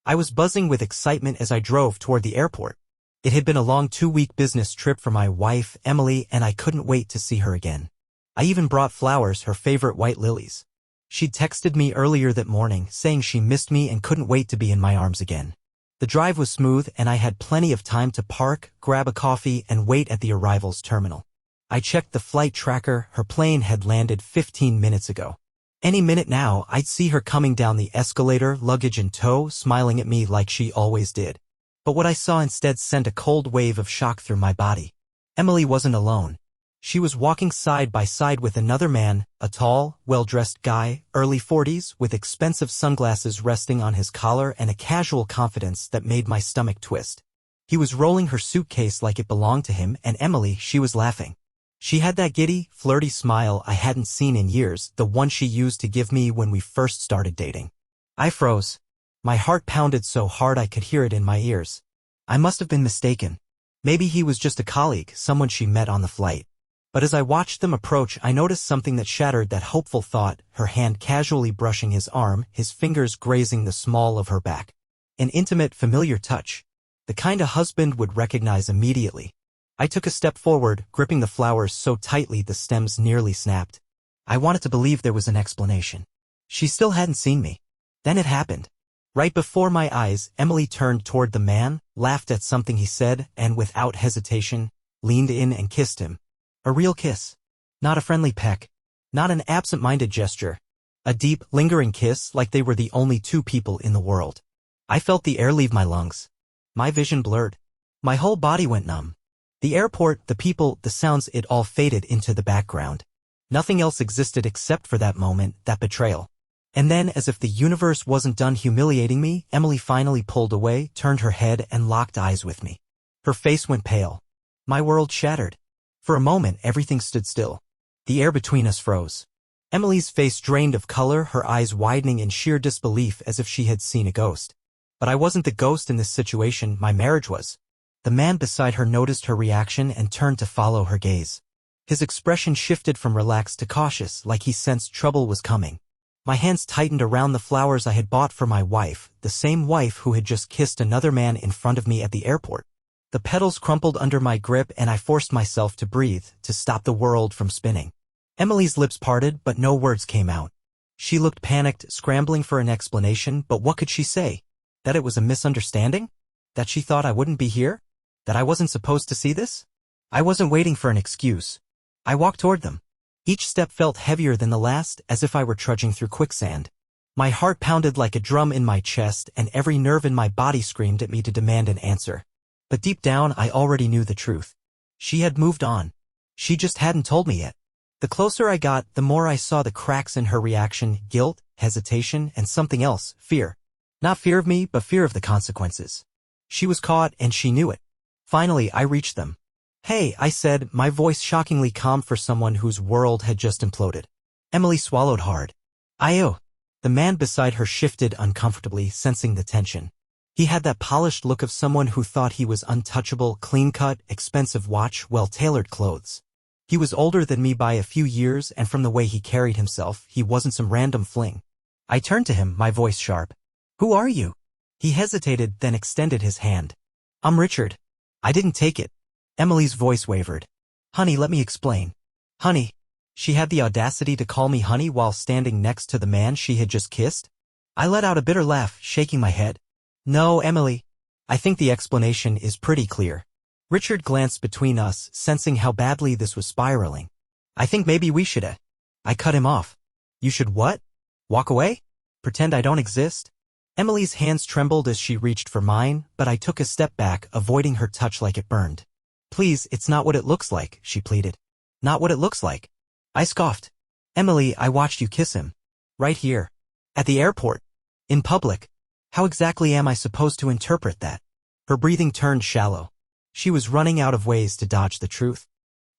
I was buzzing with excitement as I drove toward the airport. It had been a long 2-week business trip for my wife, Emily, and I couldn't wait to see her again. I even brought flowers, her favorite white lilies. She'd texted me earlier that morning, saying she missed me and couldn't wait to be in my arms again. The drive was smooth and I had plenty of time to park, grab a coffee, and wait at the arrivals terminal. I checked the flight tracker. Her plane had landed 15 minutes ago. Any minute now, I'd see her coming down the escalator, luggage in tow, smiling at me like she always did. But what I saw instead sent a cold wave of shock through my body. Emily wasn't alone. She was walking side by side with another man, a tall, well-dressed guy, early 40s, with expensive sunglasses resting on his collar and a casual confidence that made my stomach twist. He was rolling her suitcase like it belonged to him, and Emily, she was laughing. She had that giddy, flirty smile I hadn't seen in years, the one she used to give me when we first started dating. I froze. My heart pounded so hard I could hear it in my ears. I must have been mistaken. Maybe he was just a colleague, someone she met on the flight. But as I watched them approach, I noticed something that shattered that hopeful thought, her hand casually brushing his arm, his fingers grazing the small of her back. An intimate, familiar touch. The kind a husband would recognize immediately. I took a step forward, gripping the flowers so tightly the stems nearly snapped. I wanted to believe there was an explanation. She still hadn't seen me. Then it happened. Right before my eyes, Emily turned toward the man, laughed at something he said, and without hesitation, leaned in and kissed him. A real kiss. Not a friendly peck. Not an absent-minded gesture. A deep, lingering kiss like they were the only two people in the world. I felt the air leave my lungs. My vision blurred. My whole body went numb. The airport, the people, the sounds, it all faded into the background. Nothing else existed except for that moment, that betrayal. And then, as if the universe wasn't done humiliating me, Emily finally pulled away, turned her head, and locked eyes with me. Her face went pale. My world shattered. For a moment, everything stood still. The air between us froze. Emily's face drained of color, her eyes widening in sheer disbelief as if she had seen a ghost. But I wasn't the ghost in this situation, my marriage was. The man beside her noticed her reaction and turned to follow her gaze. His expression shifted from relaxed to cautious, like he sensed trouble was coming. My hands tightened around the flowers I had bought for my wife, the same wife who had just kissed another man in front of me at the airport. The petals crumpled under my grip and I forced myself to breathe, to stop the world from spinning. Emily's lips parted, but no words came out. She looked panicked, scrambling for an explanation, but what could she say? That it was a misunderstanding? That she thought I wouldn't be here? That I wasn't supposed to see this? I wasn't waiting for an excuse. I walked toward them. Each step felt heavier than the last, as if I were trudging through quicksand. My heart pounded like a drum in my chest, and every nerve in my body screamed at me to demand an answer. But deep down, I already knew the truth. She had moved on. She just hadn't told me yet. The closer I got, the more I saw the cracks in her reaction, guilt, hesitation, and something else, fear. Not fear of me, but fear of the consequences. She was caught, and she knew it. Finally, I reached them. "Hey," I said, my voice shockingly calm for someone whose world had just imploded. Emily swallowed hard. "Ayo." The man beside her shifted uncomfortably, sensing the tension. He had that polished look of someone who thought he was untouchable, clean-cut, expensive watch, well-tailored clothes. He was older than me by a few years, and from the way he carried himself, he wasn't some random fling. I turned to him, my voice sharp. "Who are you?" He hesitated, then extended his hand. "I'm Richard." I didn't take it. Emily's voice wavered. "Honey, let me explain." "Honey?" She had the audacity to call me honey while standing next to the man she had just kissed? I let out a bitter laugh, shaking my head. "No, Emily. I think the explanation is pretty clear." Richard glanced between us, sensing how badly this was spiraling. "I think maybe we should, I cut him off. "You should what? Walk away? Pretend I don't exist?" Emily's hands trembled as she reached for mine, but I took a step back, avoiding her touch like it burned. "Please, it's not what it looks like," she pleaded. "Not what it looks like." I scoffed. "Emily, I watched you kiss him. Right here. At the airport. In public. How exactly am I supposed to interpret that?" Her breathing turned shallow. She was running out of ways to dodge the truth.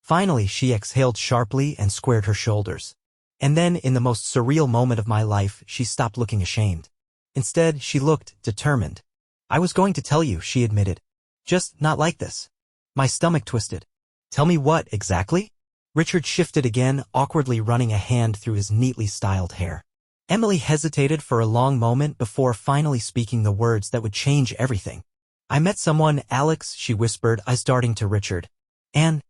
Finally, she exhaled sharply and squared her shoulders. And then, in the most surreal moment of my life, she stopped looking ashamed. Instead, she looked determined. "I was going to tell you," she admitted. "Just not like this." My stomach twisted. "Tell me what, exactly?" Richard shifted again, awkwardly running a hand through his neatly styled hair. Emily hesitated for a long moment before finally speaking the words that would change everything. I met someone, Alex, she whispered, I starting to Richard. And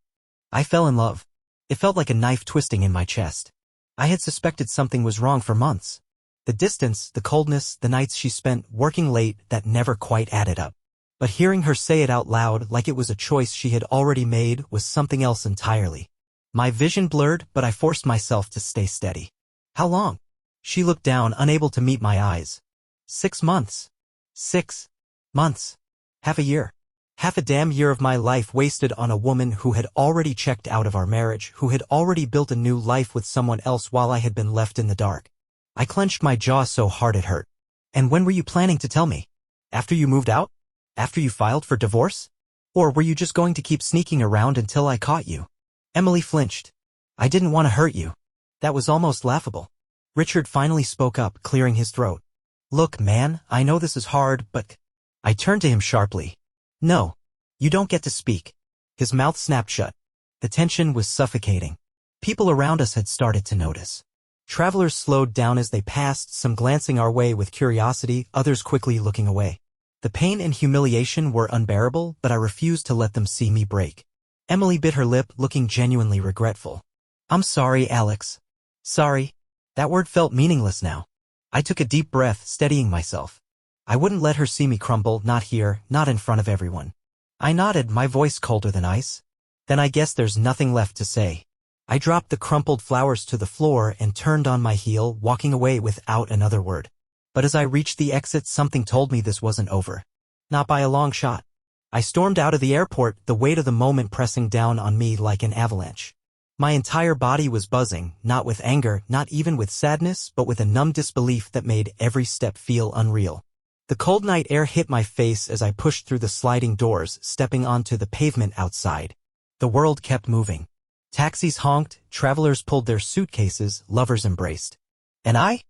I fell in love. It felt like a knife twisting in my chest. I had suspected something was wrong for months. The distance, the coldness, the nights she spent working late that never quite added up. But hearing her say it out loud like it was a choice she had already made was something else entirely. My vision blurred, but I forced myself to stay steady. How long? She looked down, unable to meet my eyes. 6 months. 6 months. Half a year. Half a damn year of my life wasted on a woman who had already checked out of our marriage, who had already built a new life with someone else while I had been left in the dark. I clenched my jaw so hard it hurt. And when were you planning to tell me? After you moved out? After you filed for divorce? Or were you just going to keep sneaking around until I caught you? Emily flinched. I didn't want to hurt you. That was almost laughable. Richard finally spoke up, clearing his throat. Look, man, I know this is hard, but... I turned to him sharply. No. You don't get to speak. His mouth snapped shut. The tension was suffocating. People around us had started to notice. Travelers slowed down as they passed, some glancing our way with curiosity, others quickly looking away. The pain and humiliation were unbearable, but I refused to let them see me break. Emily bit her lip, looking genuinely regretful. I'm sorry, Alex. Sorry. That word felt meaningless now. I took a deep breath, steadying myself. I wouldn't let her see me crumble, not here, not in front of everyone. I nodded, my voice colder than ice. Then I guess there's nothing left to say. I dropped the crumpled flowers to the floor and turned on my heel, walking away without another word. But as I reached the exit, something told me this wasn't over. Not by a long shot. I stormed out of the airport, the weight of the moment pressing down on me like an avalanche. My entire body was buzzing, not with anger, not even with sadness, but with a numb disbelief that made every step feel unreal. The cold night air hit my face as I pushed through the sliding doors, stepping onto the pavement outside. The world kept moving. Taxis honked, travelers pulled their suitcases, lovers embraced. And I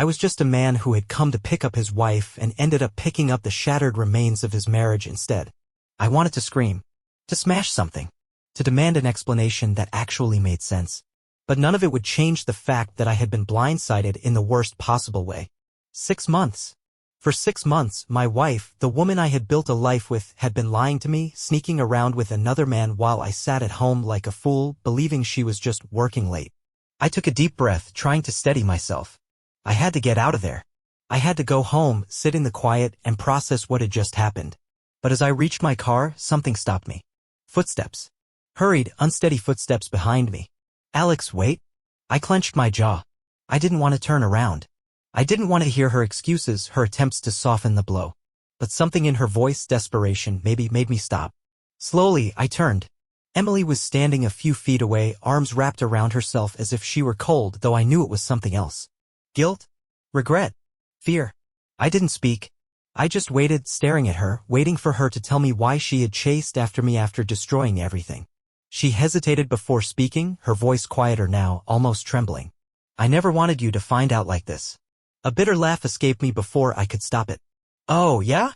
was just a man who had come to pick up his wife and ended up picking up the shattered remains of his marriage instead. I wanted to scream, to smash something, to demand an explanation that actually made sense. But none of it would change the fact that I had been blindsided in the worst possible way. 6 months. For 6 months, my wife, the woman I had built a life with, had been lying to me, sneaking around with another man while I sat at home like a fool, believing she was just working late. I took a deep breath, trying to steady myself. I had to get out of there. I had to go home, sit in the quiet, and process what had just happened. But as I reached my car, something stopped me. Footsteps. Hurried, unsteady footsteps behind me. Alex, wait. I clenched my jaw. I didn't want to turn around. I didn't want to hear her excuses, her attempts to soften the blow. But something in her voice, desperation, maybe made me stop. Slowly, I turned. Emily was standing a few feet away, arms wrapped around herself as if she were cold, though I knew it was something else. Guilt? Regret? Fear? I didn't speak. I just waited, staring at her, waiting for her to tell me why she had chased after me after destroying everything. She hesitated before speaking, her voice quieter now, almost trembling. I never wanted you to find out like this. A bitter laugh escaped me before I could stop it. Oh, yeah?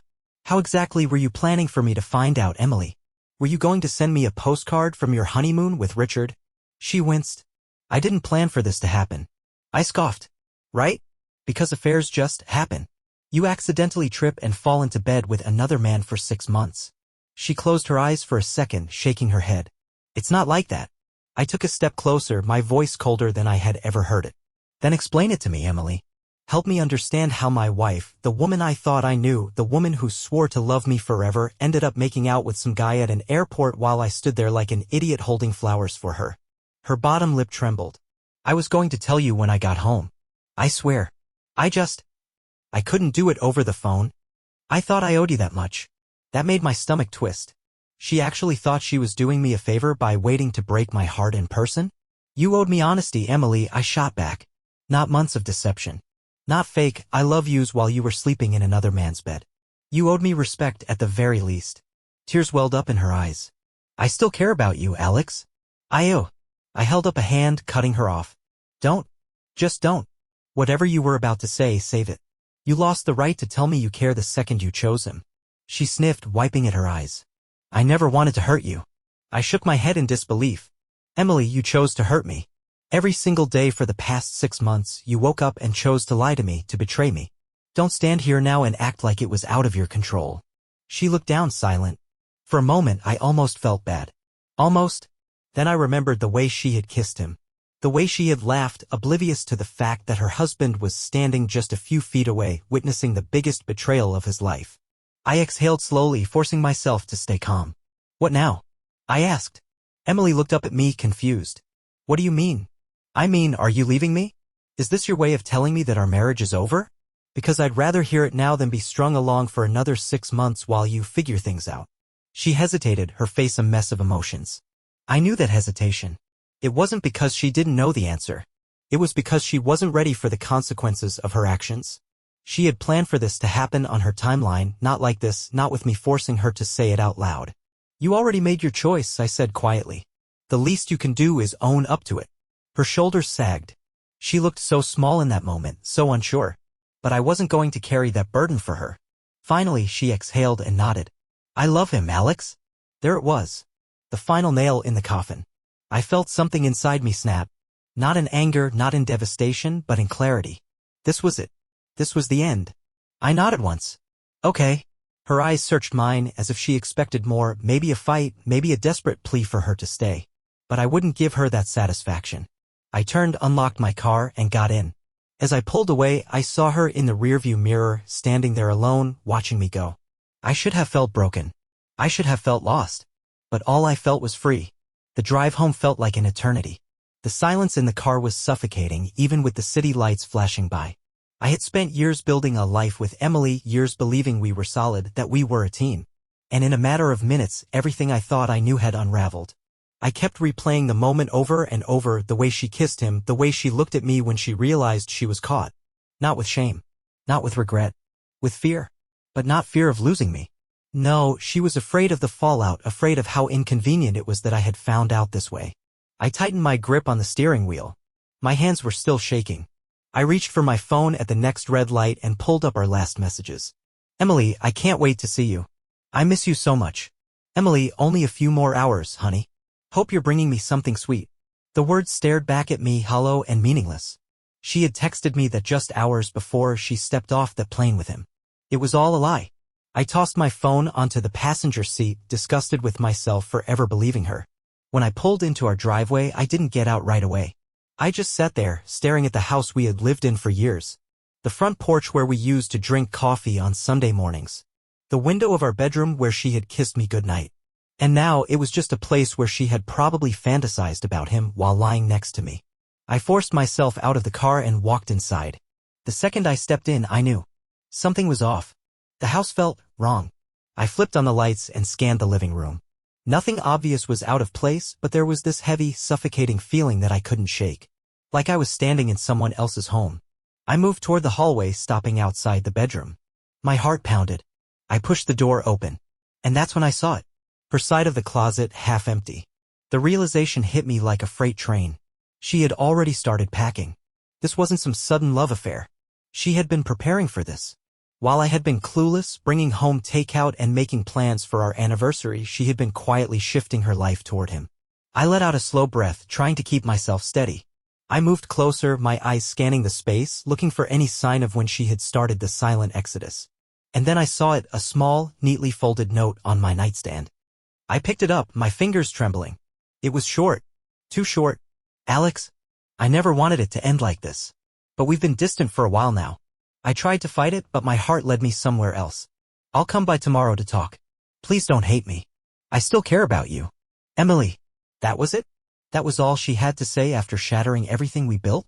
How exactly were you planning for me to find out, Emily? Were you going to send me a postcard from your honeymoon with Richard? She winced. I didn't plan for this to happen. I scoffed. Right? Because affairs just happen. You accidentally trip and fall into bed with another man for 6 months. She closed her eyes for a second, shaking her head. It's not like that. I took a step closer, my voice colder than I had ever heard it. Then explain it to me, Emily. Help me understand how my wife, the woman I thought I knew, the woman who swore to love me forever, ended up making out with some guy at an airport while I stood there like an idiot holding flowers for her. Her bottom lip trembled. I was going to tell you when I got home. I swear. I couldn't do it over the phone. I thought I owed you that much. That made my stomach twist. She actually thought she was doing me a favor by waiting to break my heart in person? You owed me honesty, Emily, I shot back. Not months of deception. Not fake, I love yous while you were sleeping in another man's bed. You owed me respect at the very least. Tears welled up in her eyes. I still care about you, Alex. I held up a hand, cutting her off. Don't. Just don't. Whatever you were about to say, save it. You lost the right to tell me you care the second you chose him. She sniffed, wiping at her eyes. I never wanted to hurt you. I shook my head in disbelief. Emily, you chose to hurt me. Every single day for the past 6 months, you woke up and chose to lie to me, to betray me. Don't stand here now and act like it was out of your control. She looked down silent. For a moment, I almost felt bad. Almost. Then I remembered the way she had kissed him. The way she had laughed, oblivious to the fact that her husband was standing just a few feet away, witnessing the biggest betrayal of his life. I exhaled slowly, forcing myself to stay calm. What now? I asked. Emily looked up at me, confused. What do you mean? I mean, are you leaving me? Is this your way of telling me that our marriage is over? Because I'd rather hear it now than be strung along for another 6 months while you figure things out. She hesitated, her face a mess of emotions. I knew that hesitation. It wasn't because she didn't know the answer. It was because she wasn't ready for the consequences of her actions. She had planned for this to happen on her timeline, not like this, not with me forcing her to say it out loud. You already made your choice, I said quietly. The least you can do is own up to it. Her shoulders sagged. She looked so small in that moment, so unsure. But I wasn't going to carry that burden for her. Finally, she exhaled and nodded. I love him, Alex. There it was. The final nail in the coffin. I felt something inside me snap. Not in anger, not in devastation, but in clarity. This was it. This was the end. I nodded once. Okay. Her eyes searched mine as if she expected more, maybe a fight, maybe a desperate plea for her to stay. But I wouldn't give her that satisfaction. I turned, unlocked my car, and got in. As I pulled away, I saw her in the rearview mirror, standing there alone, watching me go. I should have felt broken. I should have felt lost. But all I felt was free. The drive home felt like an eternity. The silence in the car was suffocating, even with the city lights flashing by. I had spent years building a life with Emily, years believing we were solid, that we were a team. And in a matter of minutes, everything I thought I knew had unraveled. I kept replaying the moment over and over, the way she kissed him, the way she looked at me when she realized she was caught. Not with shame. Not with regret. With fear. But not fear of losing me. No, she was afraid of the fallout, afraid of how inconvenient it was that I had found out this way. I tightened my grip on the steering wheel. My hands were still shaking. I reached for my phone at the next red light and pulled up our last messages. Emily, I can't wait to see you. I miss you so much. Emily, only a few more hours, honey. Hope you're bringing me something sweet. The words stared back at me, hollow and meaningless. She had texted me that just hours before she stepped off that plane with him. It was all a lie. I tossed my phone onto the passenger seat, disgusted with myself for ever believing her. When I pulled into our driveway, I didn't get out right away. I just sat there, staring at the house we had lived in for years. The front porch where we used to drink coffee on Sunday mornings. The window of our bedroom where she had kissed me goodnight. And now it was just a place where she had probably fantasized about him while lying next to me. I forced myself out of the car and walked inside. The second I stepped in, I knew. Something was off. The house felt wrong. I flipped on the lights and scanned the living room. Nothing obvious was out of place, but there was this heavy, suffocating feeling that I couldn't shake. Like I was standing in someone else's home. I moved toward the hallway, stopping outside the bedroom. My heart pounded. I pushed the door open. And that's when I saw it. Her side of the closet, half empty. The realization hit me like a freight train. She had already started packing. This wasn't some sudden love affair. She had been preparing for this. While I had been clueless, bringing home takeout and making plans for our anniversary, she had been quietly shifting her life toward him. I let out a slow breath, trying to keep myself steady. I moved closer, my eyes scanning the space, looking for any sign of when she had started the silent exodus. And then I saw it, a small, neatly folded note on my nightstand. I picked it up, my fingers trembling. It was short. Too short. Alex, I never wanted it to end like this. But we've been distant for a while now. I tried to fight it, but my heart led me somewhere else. I'll come by tomorrow to talk. Please don't hate me. I still care about you. Emily. That was it? That was all she had to say after shattering everything we built?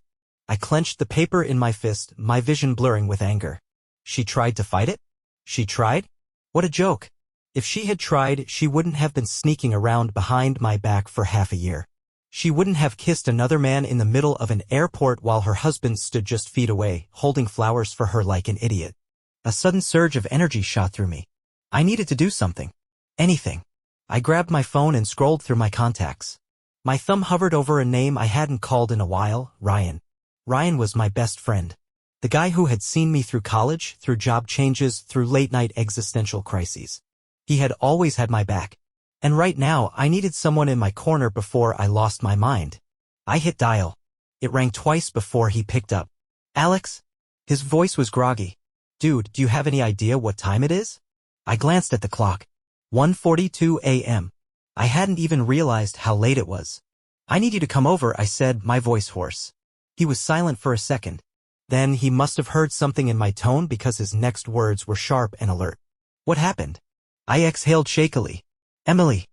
I clenched the paper in my fist, my vision blurring with anger. She tried to fight it? She tried? What a joke. If she had tried, she wouldn't have been sneaking around behind my back for half a year. She wouldn't have kissed another man in the middle of an airport while her husband stood just feet away, holding flowers for her like an idiot. A sudden surge of energy shot through me. I needed to do something. Anything. I grabbed my phone and scrolled through my contacts. My thumb hovered over a name I hadn't called in a while, Ryan. Ryan was my best friend. The guy who had seen me through college, through job changes, through late-night existential crises. He had always had my back. And right now, I needed someone in my corner before I lost my mind. I hit dial. It rang twice before he picked up. Alex? His voice was groggy. Dude, do you have any idea what time it is? I glanced at the clock. 1:42 a.m. I hadn't even realized how late it was. I need you to come over, I said, my voice hoarse. He was silent for a second. Then he must have heard something in my tone because his next words were sharp and alert. What happened? I exhaled shakily. Emily.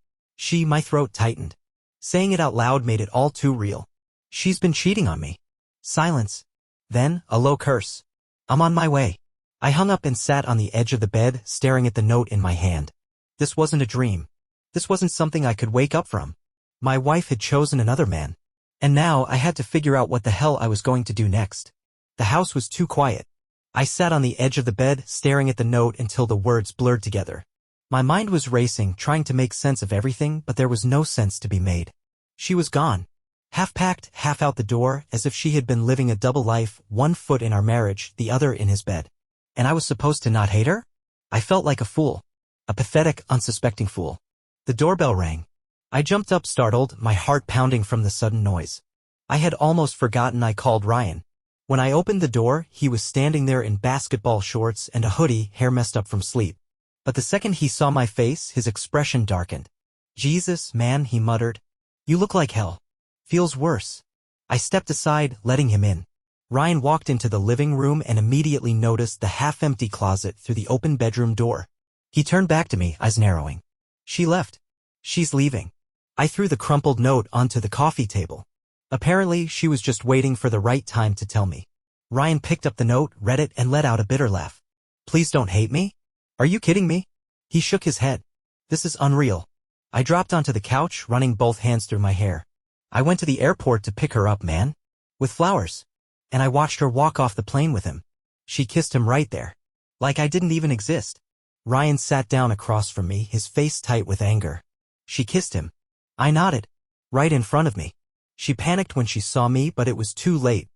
My throat tightened. Saying it out loud made it all too real. She's been cheating on me. Silence. Then, a low curse. I'm on my way. I hung up and sat on the edge of the bed, staring at the note in my hand. This wasn't a dream. This wasn't something I could wake up from. My wife had chosen another man. And now I had to figure out what the hell I was going to do next. The house was too quiet. I sat on the edge of the bed, staring at the note until the words blurred together. My mind was racing, trying to make sense of everything, but there was no sense to be made. She was gone. Half packed, half out the door, as if she had been living a double life, one foot in our marriage, the other in his bed. And I was supposed to not hate her? I felt like a fool. A pathetic, unsuspecting fool. The doorbell rang. I jumped up startled, my heart pounding from the sudden noise. I had almost forgotten I called Ryan. When I opened the door, he was standing there in basketball shorts and a hoodie, hair messed up from sleep. But the second he saw my face, his expression darkened. Jesus, man, he muttered. You look like hell. Feels worse. I stepped aside, letting him in. Ryan walked into the living room and immediately noticed the half-empty closet through the open bedroom door. He turned back to me, eyes narrowing. She left. She's leaving. I threw the crumpled note onto the coffee table. Apparently, she was just waiting for the right time to tell me. Ryan picked up the note, read it, and let out a bitter laugh. Please don't hate me? Are you kidding me? He shook his head. This is unreal. I dropped onto the couch, running both hands through my hair. I went to the airport to pick her up, man. With flowers. And I watched her walk off the plane with him. She kissed him right there. Like I didn't even exist. Ryan sat down across from me, his face tight with anger. She kissed him. I nodded. Right in front of me. She panicked when she saw me, but it was too late.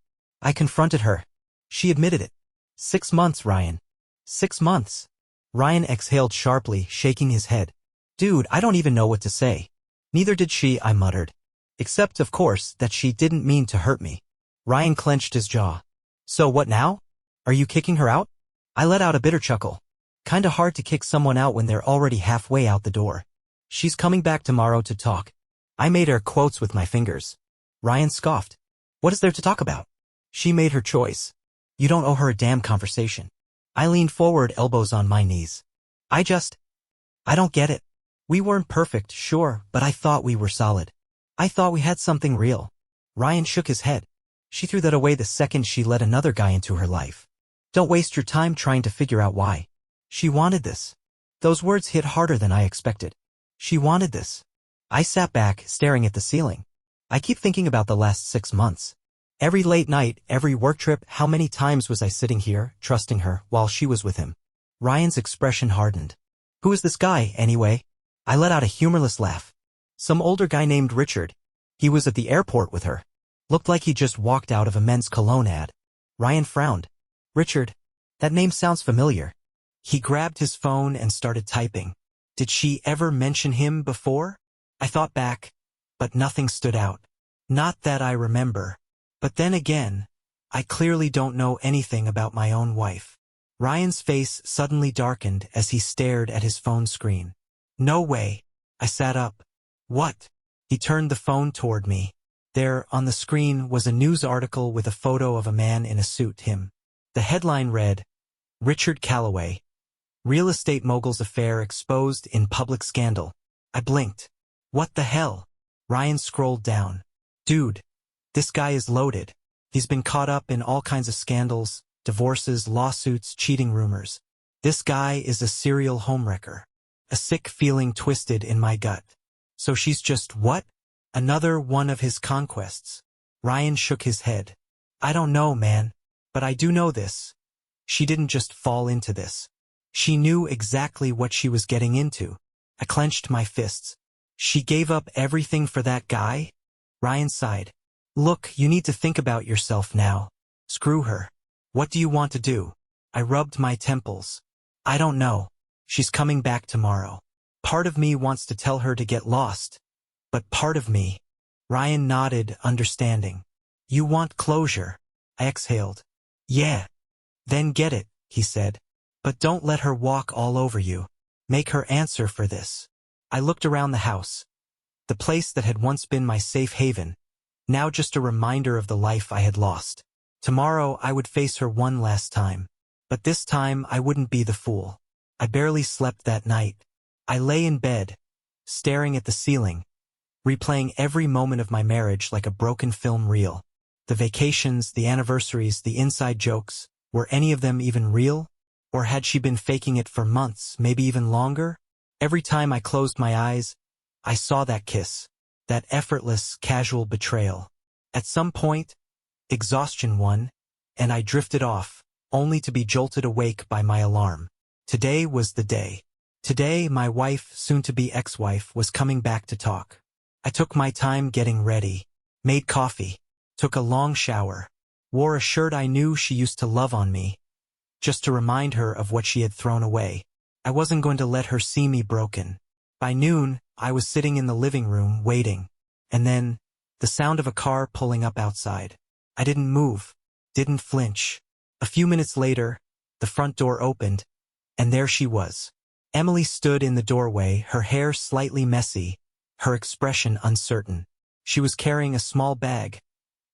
I confronted her. She admitted it. 6 months, Ryan. 6 months. Ryan exhaled sharply, shaking his head. Dude, I don't even know what to say. Neither did she, I muttered. Except, of course, that she didn't mean to hurt me. Ryan clenched his jaw. So what now? Are you kicking her out? I let out a bitter chuckle. Kinda hard to kick someone out when they're already halfway out the door. She's coming back tomorrow to talk. I made air quotes with my fingers. Ryan scoffed. What is there to talk about? She made her choice. You don't owe her a damn conversation. I leaned forward, elbows on my knees. I don't get it. We weren't perfect, sure, but I thought we were solid. I thought we had something real. Ryan shook his head. She threw that away the second she let another guy into her life. Don't waste your time trying to figure out why. She wanted this. Those words hit harder than I expected. She wanted this. I sat back, staring at the ceiling. I keep thinking about the last 6 months. Every late night, every work trip, how many times was I sitting here, trusting her, while she was with him? Ryan's expression hardened. Who is this guy, anyway? I let out a humorless laugh. Some older guy named Richard. He was at the airport with her. Looked like he just walked out of a men's cologne ad. Ryan frowned. Richard. That name sounds familiar. He grabbed his phone and started typing. Did she ever mention him before? I thought back, but nothing stood out. Not that I remember. But then again, I clearly don't know anything about my own wife. Ryan's face suddenly darkened as he stared at his phone screen. No way. I sat up. What? He turned the phone toward me. There, on the screen, was a news article with a photo of a man in a suit, him. The headline read, Richard Calloway. Real estate mogul's affair exposed in public scandal. I blinked. What the hell? Ryan scrolled down. Dude, this guy is loaded. He's been caught up in all kinds of scandals, divorces, lawsuits, cheating rumors. This guy is a serial homewrecker. A sick feeling twisted in my gut. So she's just what? Another one of his conquests. Ryan shook his head. I don't know, man. But I do know this. She didn't just fall into this. She knew exactly what she was getting into. I clenched my fists. She gave up everything for that guy? Ryan sighed. Look, you need to think about yourself now. Screw her. What do you want to do? I rubbed my temples. I don't know. She's coming back tomorrow. Part of me wants to tell her to get lost. But part of me. Ryan nodded, understanding. You want closure. I exhaled. Yeah. Then get it, he said. But don't let her walk all over you. Make her answer for this. I looked around the house. The place that had once been my safe haven, now just a reminder of the life I had lost. Tomorrow I would face her one last time. But this time I wouldn't be the fool. I barely slept that night. I lay in bed, staring at the ceiling, replaying every moment of my marriage like a broken film reel. The vacations, the anniversaries, the inside jokes, were any of them even real? Or had she been faking it for months, maybe even longer? Every time I closed my eyes, I saw that kiss, that effortless, casual betrayal. At some point, exhaustion won, and I drifted off, only to be jolted awake by my alarm. Today was the day. Today, my wife, soon-to-be ex-wife, was coming back to talk. I took my time getting ready, made coffee, took a long shower, wore a shirt I knew she used to love on me, just to remind her of what she had thrown away. I wasn't going to let her see me broken. By noon, I was sitting in the living room, waiting. And then, the sound of a car pulling up outside. I didn't move, didn't flinch. A few minutes later, the front door opened, and there she was. Emily stood in the doorway, her hair slightly messy, her expression uncertain. She was carrying a small bag,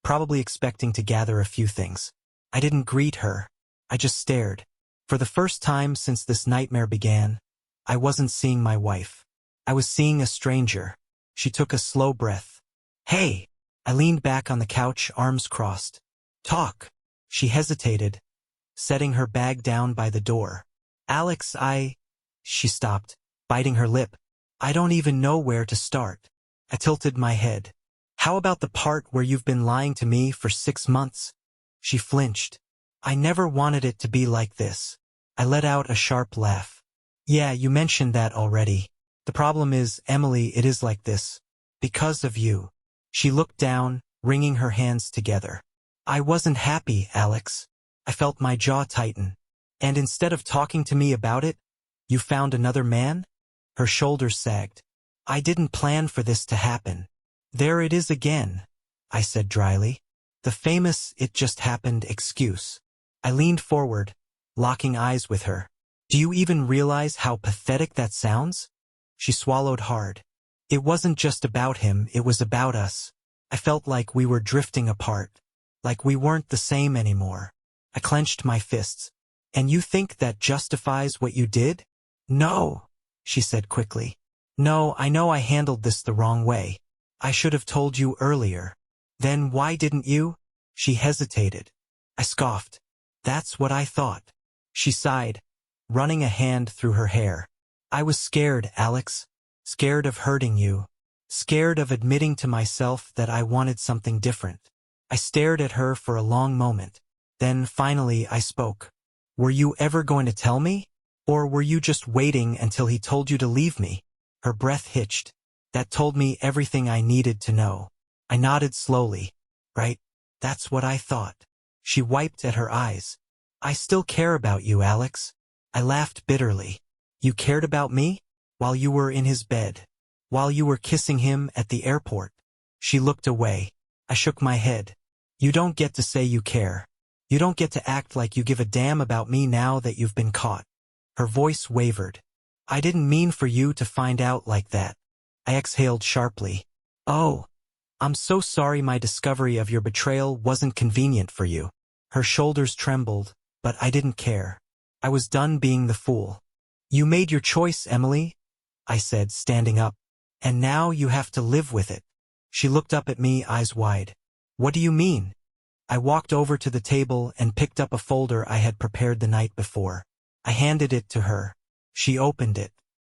probably expecting to gather a few things. I didn't greet her. I just stared. For the first time since this nightmare began, I wasn't seeing my wife. I was seeing a stranger. She took a slow breath. Hey! I leaned back on the couch, arms crossed. Talk. She hesitated, setting her bag down by the door. Alex, She stopped, biting her lip. I don't even know where to start. I tilted my head. How about the part where you've been lying to me for 6 months? She flinched. I never wanted it to be like this. I let out a sharp laugh. Yeah, you mentioned that already. The problem is, Emily, it is like this. Because of you. She looked down, wringing her hands together. I wasn't happy, Alex. I felt my jaw tighten. And instead of talking to me about it, you found another man? Her shoulders sagged. I didn't plan for this to happen. There it is again, I said dryly. The famous "it just happened" excuse. I leaned forward, locking eyes with her. Do you even realize how pathetic that sounds? She swallowed hard. It wasn't just about him, it was about us. I felt like we were drifting apart, like we weren't the same anymore. I clenched my fists. And you think that justifies what you did? No, she said quickly. No, I know I handled this the wrong way. I should have told you earlier. Then why didn't you? She hesitated. I scoffed. That's what I thought. She sighed, running a hand through her hair. I was scared, Alex. Scared of hurting you. Scared of admitting to myself that I wanted something different. I stared at her for a long moment. Then finally I spoke. Were you ever going to tell me? Or were you just waiting until he told you to leave me? Her breath hitched. That told me everything I needed to know. I nodded slowly. Right, that's what I thought. She wiped at her eyes. I still care about you, Alex. I laughed bitterly. You cared about me? While you were in his bed. While you were kissing him at the airport. She looked away. I shook my head. You don't get to say you care. You don't get to act like you give a damn about me now that you've been caught. Her voice wavered. I didn't mean for you to find out like that. I exhaled sharply. Oh, I'm so sorry my discovery of your betrayal wasn't convenient for you. Her shoulders trembled, but I didn't care. I was done being the fool. You made your choice, Emily, I said, standing up. And now you have to live with it. She looked up at me, eyes wide. What do you mean? I walked over to the table and picked up a folder I had prepared the night before. I handed it to her. She opened it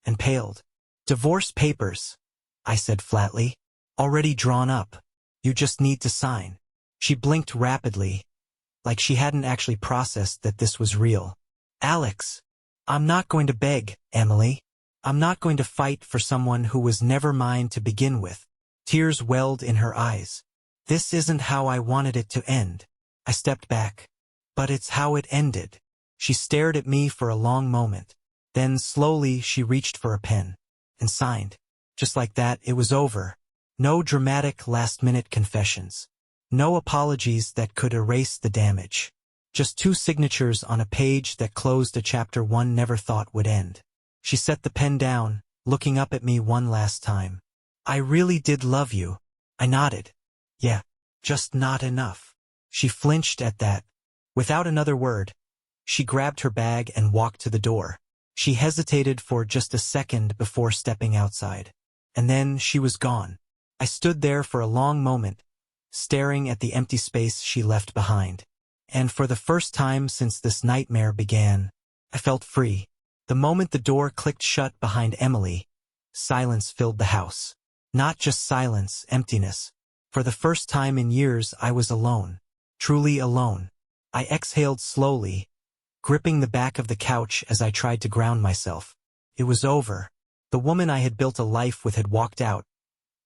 and paled. Divorce papers, I said flatly. Already drawn up. You just need to sign. She blinked rapidly, like she hadn't actually processed that this was real. Alex, I'm not going to beg, Emily. I'm not going to fight for someone who was never mine to begin with. Tears welled in her eyes. This isn't how I wanted it to end. I stepped back. But it's how it ended. She stared at me for a long moment. Then slowly she reached for a pen and signed. Just like that, it was over. No dramatic last-minute confessions. No apologies that could erase the damage. Just 2 signatures on a page that closed a chapter one never thought would end. She set the pen down, looking up at me one last time. I really did love you. I nodded. Yeah, just not enough. She flinched at that. Without another word, she grabbed her bag and walked to the door. She hesitated for just a second before stepping outside. And then she was gone. I stood there for a long moment, staring at the empty space she left behind. And for the first time since this nightmare began, I felt free. The moment the door clicked shut behind Emily, silence filled the house. Not just silence, emptiness. For the first time in years I was alone. Truly alone. I exhaled slowly, gripping the back of the couch as I tried to ground myself. It was over. The woman I had built a life with had walked out,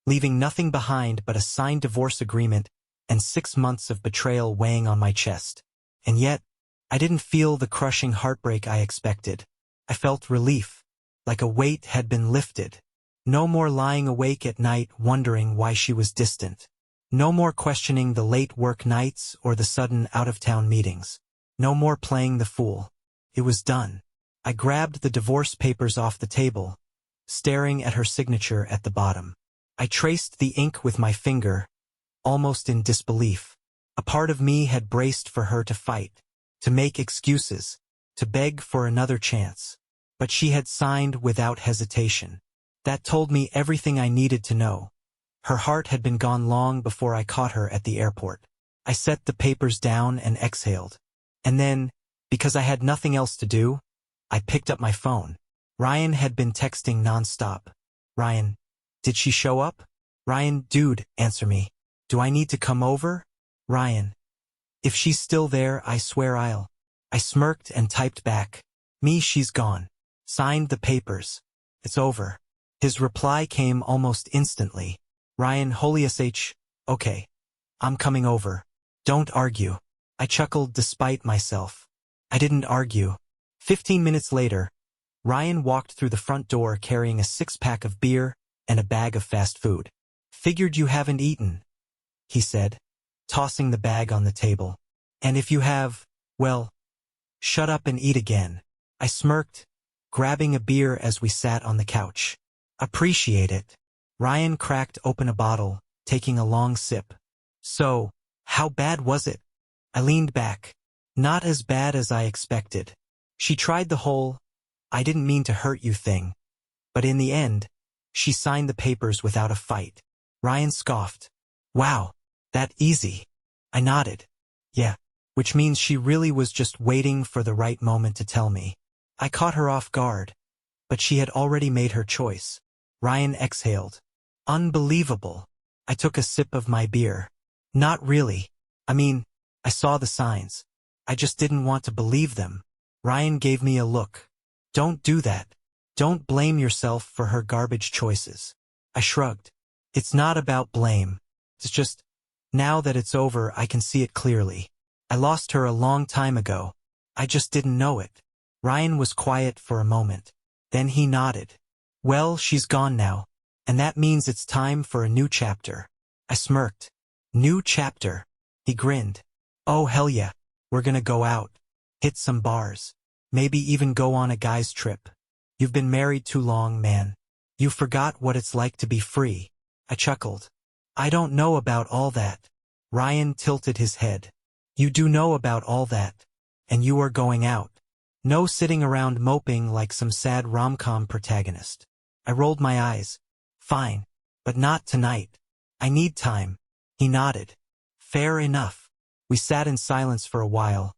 leaving nothing behind but a signed divorce agreement and 6 months of betrayal weighing on my chest. And yet, I didn't feel the crushing heartbreak I expected. I felt relief, like a weight had been lifted. No more lying awake at night wondering why she was distant. No more questioning the late work nights or the sudden out-of-town meetings. No more playing the fool. It was done. I grabbed the divorce papers off the table, staring at her signature at the bottom. I traced the ink with my finger, almost in disbelief. A part of me had braced for her to fight, to make excuses, to beg for another chance. But she had signed without hesitation. That told me everything I needed to know. Her heart had been gone long before I caught her at the airport. I set the papers down and exhaled. And then, because I had nothing else to do, I picked up my phone. Ryan had been texting nonstop. Ryan, did she show up? Ryan, dude, answer me. Do I need to come over? Ryan, if she's still there, I swear I'll. I smirked and typed back. Me, she's gone. Signed the papers. It's over. His reply came almost instantly. Ryan, holy sh, okay. I'm coming over. Don't argue. I chuckled despite myself. I didn't argue. 15 minutes later, Ryan walked through the front door carrying a 6-pack of beer and a bag of fast food. Figured you haven't eaten, he said, tossing the bag on the table. And if you have, well, shut up and eat again. I smirked, grabbing a beer as we sat on the couch. Appreciate it. Ryan cracked open a bottle, taking a long sip. So, how bad was it? I leaned back. Not as bad as I expected. She tried the whole, I didn't mean to hurt you thing. But in the end, she signed the papers without a fight. Ryan scoffed. Wow, that easy. I nodded. Yeah, which means she really was just waiting for the right moment to tell me. I caught her off guard, but she had already made her choice. Ryan exhaled. Unbelievable. I took a sip of my beer. Not really. I mean, I saw the signs. I just didn't want to believe them. Ryan gave me a look. Don't do that. Don't blame yourself for her garbage choices. I shrugged. It's not about blame. It's just, now that it's over, I can see it clearly. I lost her a long time ago. I just didn't know it. Ryan was quiet for a moment. Then he nodded. Well, she's gone now. And that means it's time for a new chapter. I smirked. New chapter. He grinned. Oh hell yeah. We're gonna go out. Hit some bars. Maybe even go on a guy's trip. You've been married too long, man. You forgot what it's like to be free. I chuckled. I don't know about all that. Ryan tilted his head. You do know about all that. And you are going out. No sitting around moping like some sad rom-com protagonist. I rolled my eyes. Fine. But not tonight. I need time. He nodded. Fair enough. We sat in silence for a while,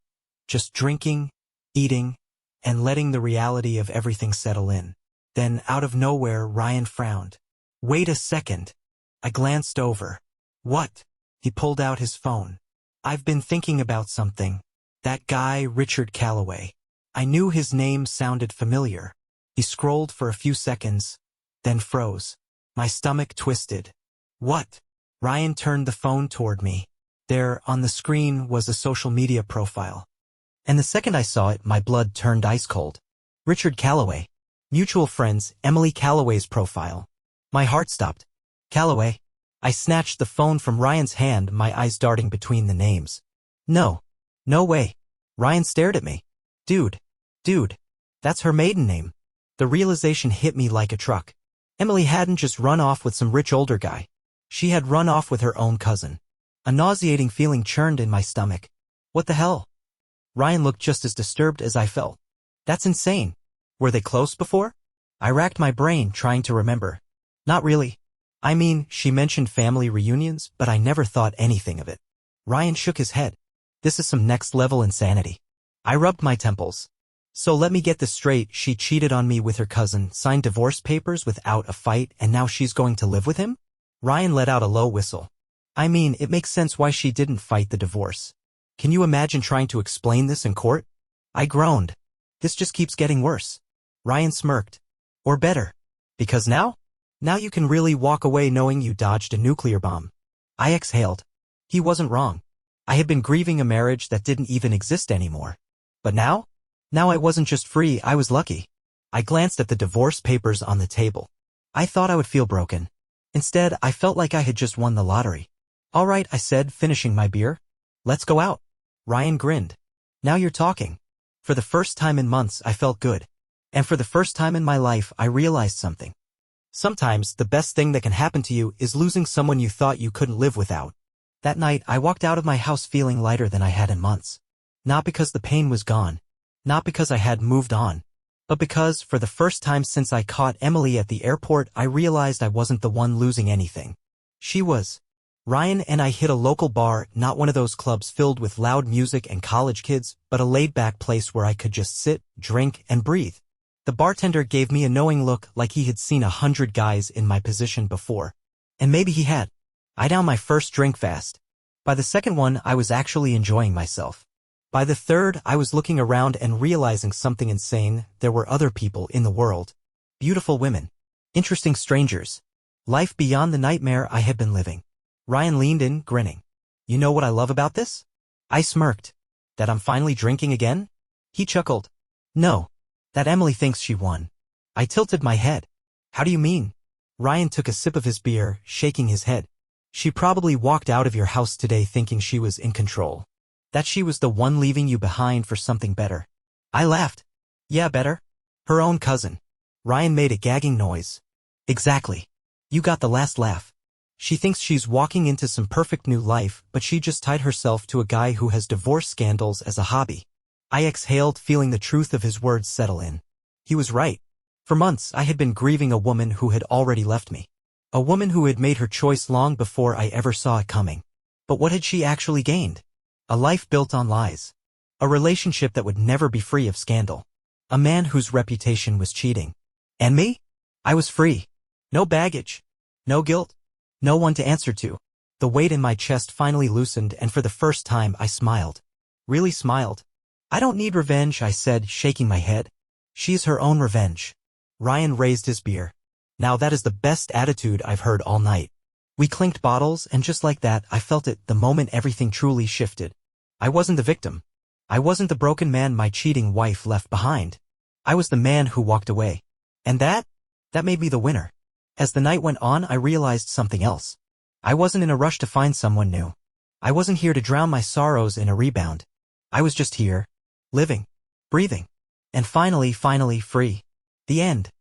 just drinking, eating, and letting the reality of everything settle in. Then, out of nowhere, Ryan frowned. Wait a second. I glanced over. What? He pulled out his phone. I've been thinking about something. That guy, Richard Calloway. I knew his name sounded familiar. He scrolled for a few seconds, then froze. My stomach twisted. What? Ryan turned the phone toward me. There, on the screen, was a social media profile. And the second I saw it, my blood turned ice cold. Richard Calloway. Mutual friends, Emily Calloway's profile. My heart stopped. Calloway? I snatched the phone from Ryan's hand, my eyes darting between the names. No. No way. Ryan stared at me. Dude, that's her maiden name. The realization hit me like a truck. Emily hadn't just run off with some rich older guy. She had run off with her own cousin. A nauseating feeling churned in my stomach. What the hell? Ryan looked just as disturbed as I felt. That's insane. Were they close before? I racked my brain trying to remember. Not really. I mean, she mentioned family reunions, but I never thought anything of it. Ryan shook his head. This is some next-level insanity. I rubbed my temples. So let me get this straight, she cheated on me with her cousin, signed divorce papers without a fight, and now she's going to live with him? Ryan let out a low whistle. I mean, it makes sense why she didn't fight the divorce. Can you imagine trying to explain this in court? I groaned. This just keeps getting worse. Ryan smirked. Or better. Because now you can really walk away knowing you dodged a nuclear bomb. I exhaled. He wasn't wrong. I had been grieving a marriage that didn't even exist anymore. But now I wasn't just free, I was lucky. I glanced at the divorce papers on the table. I thought I would feel broken. Instead, I felt like I had just won the lottery. All right, I said, finishing my beer. Let's go out. Ryan grinned. Now you're talking. For the first time in months, I felt good. And for the first time in my life, I realized something. Sometimes, the best thing that can happen to you is losing someone you thought you couldn't live without. That night, I walked out of my house feeling lighter than I had in months. Not because the pain was gone. Not because I had moved on. But because, for the first time since I caught Emily at the airport, I realized I wasn't the one losing anything. She was. Ryan and I hit a local bar, not one of those clubs filled with loud music and college kids, but a laid-back place where I could just sit, drink, and breathe. The bartender gave me a knowing look like he had seen 100 guys in my position before. And maybe he had. I downed my first drink fast. By the second one, I was actually enjoying myself. By the third, I was looking around and realizing something insane. There were other people in the world. Beautiful women. Interesting strangers. Life beyond the nightmare I had been living. Ryan leaned in, grinning. You know what I love about this? I smirked. That I'm finally drinking again? He chuckled. No. That Emily thinks she won. I tilted my head. How do you mean? Ryan took a sip of his beer, shaking his head. She probably walked out of your house today thinking she was in control. That she was the one leaving you behind for something better. I laughed. Yeah, better? Her own cousin. Ryan made a gagging noise. Exactly. You got the last laugh. She thinks she's walking into some perfect new life, but she just tied herself to a guy who has divorce scandals as a hobby. I exhaled, feeling the truth of his words settle in. He was right. For months, I had been grieving a woman who had already left me. A woman who had made her choice long before I ever saw it coming. But what had she actually gained? A life built on lies. A relationship that would never be free of scandal. A man whose reputation was cheating. And me? I was free. No baggage. No guilt. No one to answer to. The weight in my chest finally loosened, and for the first time I smiled. Really smiled. I don't need revenge, I said, shaking my head. She's her own revenge. Ryan raised his beer. Now that is the best attitude I've heard all night. We clinked bottles, and just like that, I felt it the moment everything truly shifted. I wasn't the victim. I wasn't the broken man my cheating wife left behind. I was the man who walked away. And that made me the winner. As the night went on, I realized something else. I wasn't in a rush to find someone new. I wasn't here to drown my sorrows in a rebound. I was just here, living, breathing, and finally free. The end.